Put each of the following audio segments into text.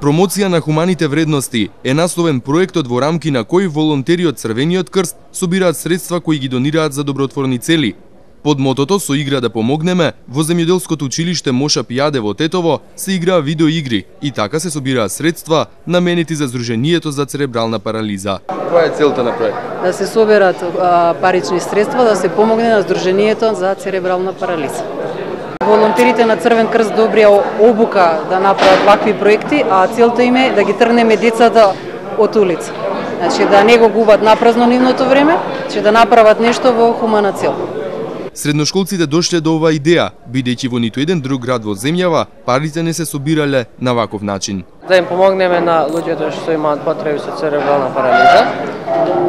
Промоција на хуманите вредности е насловен проектот во рамки на кој волонтери од Црвениот крст собираат средства кои ги донираат за добротворни цели. Под мотото "Со игра да помогнеме", во земјоделското училиште Моша Пијаде во Тетово се играа видеоигри и така се собираат средства наменети за Сдруженијето за церебрална парализа. Која е целта на проектот? Да се соберат парични средства да се помогне на Сдруженијето за церебрална парализа. Волонтерите на Црвен крст добрија обука да направат вакви проекти, а целта им е да ги тргнеме децата од улица. Значи да не го губат напразно нивното време, че да направат нешто во хумана цел. Средношколците дошле до оваа идеја, бидејќи во ниту еден друг град во земјава парите не се собирале на ваков начин. Да им помогнеме на луѓето што имаат потреби со церебрална парализа.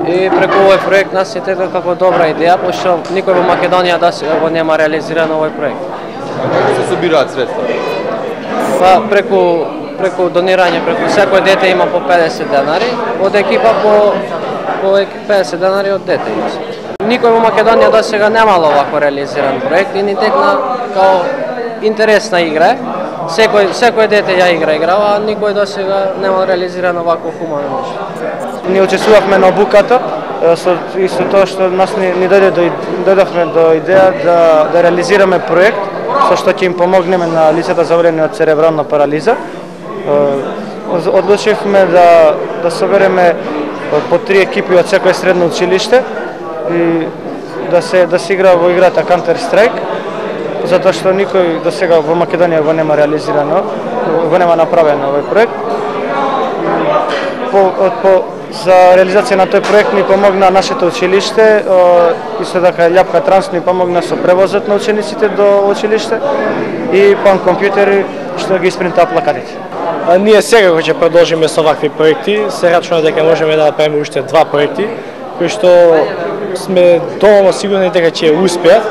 И преку овој проект нас е тето како добра идеја, пошто никој во Македонија да го нема реализиран овој проект. Како се собираат средства? Па преку донирање, преку секој дете има по 50 денари, од екипа по 50 денари од дете има. Никој во Македонија до сега немало овако реализиран проект и ни текна као интересна игра. Секој дете ја играва, а никој до сега нема реализирано овако хумано нешто. Ние учествувавме на обуката, со тоа што нас ни дојдовме до идеја да реализираме проект со што ќе им помогнеме на лицата заболени од церебрална парализа. Одлучивме да собереме по 3 екипи од секое средно училиште и да се игра во играта Counter Strike, затоа што никој до сега во Македонија го нема реализирано, го нема направено овој проект. За реализација на тој проект ни помогна нашето училиште, исто така Љапка Транс ни помогна со превозот на учениците до училиште и пан компјутери што ги испринтаа плакатите. Ние сега ќе продолжиме со вакви проекти, се рачунам дека можеме да направиме уште 2 проекти, кои што сме доволно сигурни дека ќе успеат.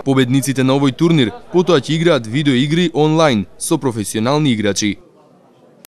Победниците на овој турнир потоа ќе играат видеоигри онлайн со професионални играчи.